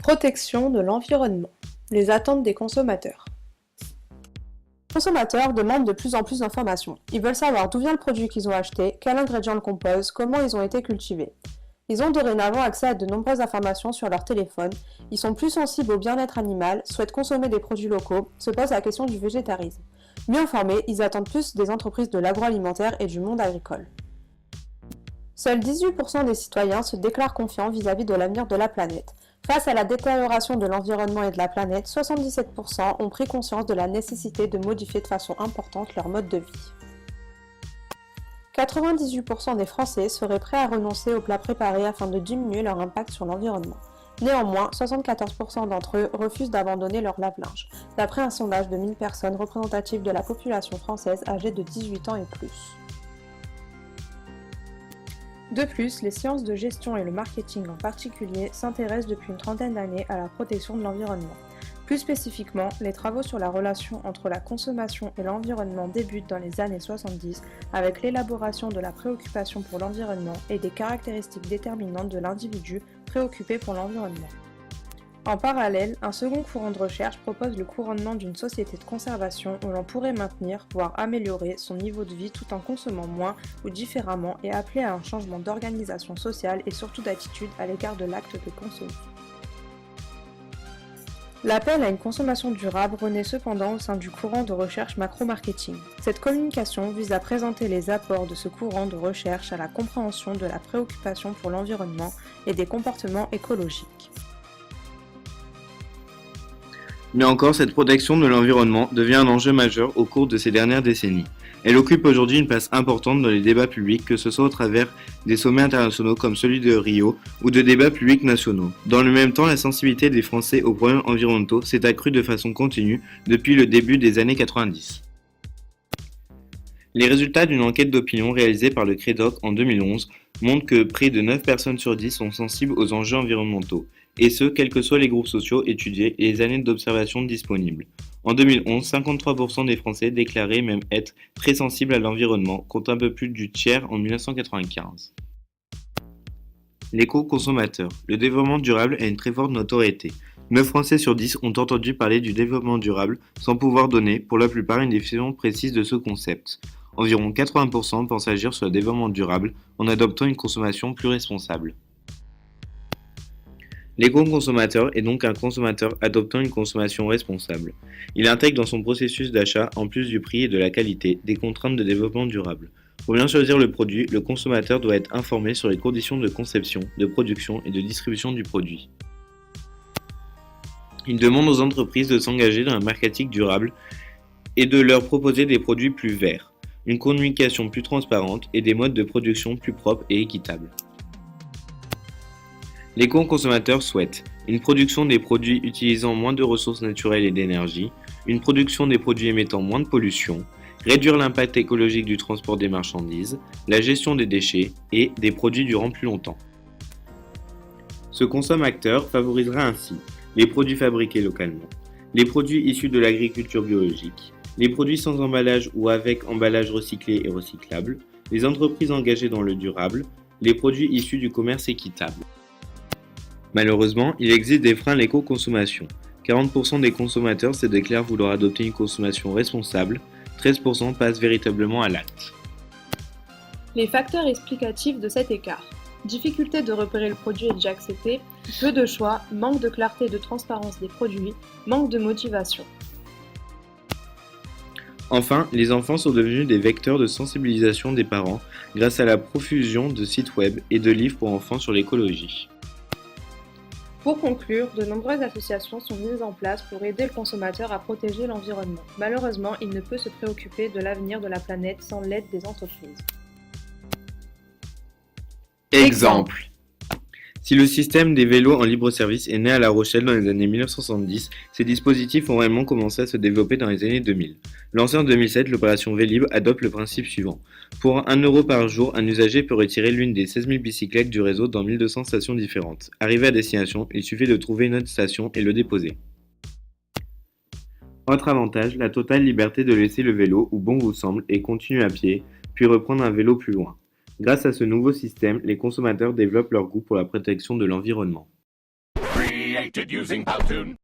Protection de l'environnement. Les attentes des consommateurs. Les consommateurs demandent de plus en plus d'informations. Ils veulent savoir d'où vient le produit qu'ils ont acheté, quels ingrédients le composent, comment ils ont été cultivés. Ils ont dorénavant accès à de nombreuses informations sur leur téléphone, ils sont plus sensibles au bien-être animal, souhaitent consommer des produits locaux, se posent la question du végétarisme. Mieux informés, ils attendent plus des entreprises de l'agroalimentaire et du monde agricole. Seuls 18% des citoyens se déclarent confiants vis-à-vis de l'avenir de la planète. Face à la détérioration de l'environnement et de la planète, 77% ont pris conscience de la nécessité de modifier de façon importante leur mode de vie. 98% des Français seraient prêts à renoncer aux plats préparés afin de diminuer leur impact sur l'environnement. Néanmoins, 74% d'entre eux refusent d'abandonner leur lave-linge, d'après un sondage de 1000 personnes représentatives de la population française âgée de 18 ans et plus. De plus, les sciences de gestion et le marketing en particulier s'intéressent depuis une trentaine d'années à la protection de l'environnement. Plus spécifiquement, les travaux sur la relation entre la consommation et l'environnement débutent dans les années 70 avec l'élaboration de la préoccupation pour l'environnement et des caractéristiques déterminantes de l'individu préoccupé pour l'environnement. En parallèle, un second courant de recherche propose le couronnement d'une société de conservation où l'on pourrait maintenir, voire améliorer son niveau de vie tout en consommant moins ou différemment et appeler à un changement d'organisation sociale et surtout d'attitude à l'égard de l'acte de consommer. L'appel à une consommation durable renaît cependant au sein du courant de recherche macro-marketing. Cette communication vise à présenter les apports de ce courant de recherche à la compréhension de la préoccupation pour l'environnement et des comportements écologiques. Mais encore, cette protection de l'environnement devient un enjeu majeur au cours de ces dernières décennies. Elle occupe aujourd'hui une place importante dans les débats publics, que ce soit au travers des sommets internationaux comme celui de Rio ou de débats publics nationaux. Dans le même temps, la sensibilité des Français aux problèmes environnementaux s'est accrue de façon continue depuis le début des années 90. Les résultats d'une enquête d'opinion réalisée par le Crédoc en 2011 montrent que près de 9 personnes sur 10 sont sensibles aux enjeux environnementaux, et ce, quels que soient les groupes sociaux étudiés et les années d'observation disponibles. En 2011, 53% des Français déclaraient même être très sensibles à l'environnement, contre un peu plus du tiers en 1995. L'éco-consommateur. Le développement durable a une très forte notoriété. 9 Français sur 10 ont entendu parler du développement durable sans pouvoir donner, pour la plupart, une définition précise de ce concept. Environ 80% pensent agir sur le développement durable en adoptant une consommation plus responsable. L'éco-consommateur est donc un consommateur adoptant une consommation responsable. Il intègre dans son processus d'achat, en plus du prix et de la qualité, des contraintes de développement durable. Pour bien choisir le produit, le consommateur doit être informé sur les conditions de conception, de production et de distribution du produit. Il demande aux entreprises de s'engager dans un marketing durable et de leur proposer des produits plus verts, une communication plus transparente et des modes de production plus propres et équitables. L'éco-consommateur souhaite une production des produits utilisant moins de ressources naturelles et d'énergie, une production des produits émettant moins de pollution, réduire l'impact écologique du transport des marchandises, la gestion des déchets et des produits durant plus longtemps. Ce consommateur favorisera ainsi les produits fabriqués localement, les produits issus de l'agriculture biologique, les produits sans emballage ou avec emballage recyclé et recyclable, les entreprises engagées dans le durable, les produits issus du commerce équitable. Malheureusement, il existe des freins à l'éco-consommation. 40% des consommateurs se déclarent vouloir adopter une consommation responsable, 13% passent véritablement à l'acte. Les facteurs explicatifs de cet écart. Difficulté de repérer le produit est déjà accepté, peu de choix, manque de clarté et de transparence des produits, manque de motivation. Enfin, les enfants sont devenus des vecteurs de sensibilisation des parents grâce à la profusion de sites web et de livres pour enfants sur l'écologie. Pour conclure, de nombreuses associations sont mises en place pour aider le consommateur à protéger l'environnement. Malheureusement, il ne peut se préoccuper de l'avenir de la planète sans l'aide des entreprises. Exemple. Si le système des vélos en libre-service est né à La Rochelle dans les années 1970, ces dispositifs ont réellement commencé à se développer dans les années 2000. Lancée en 2007, l'opération Vélib adopte le principe suivant. Pour 1 € par jour, un usager peut retirer l'une des 16 000 bicyclettes du réseau dans 1200 stations différentes. Arrivé à destination, il suffit de trouver une autre station et le déposer. Autre avantage, la totale liberté de laisser le vélo où bon vous semble et continuer à pied, puis reprendre un vélo plus loin. Grâce à ce nouveau système, les consommateurs développent leur goût pour la protection de l'environnement. created using Powtoon.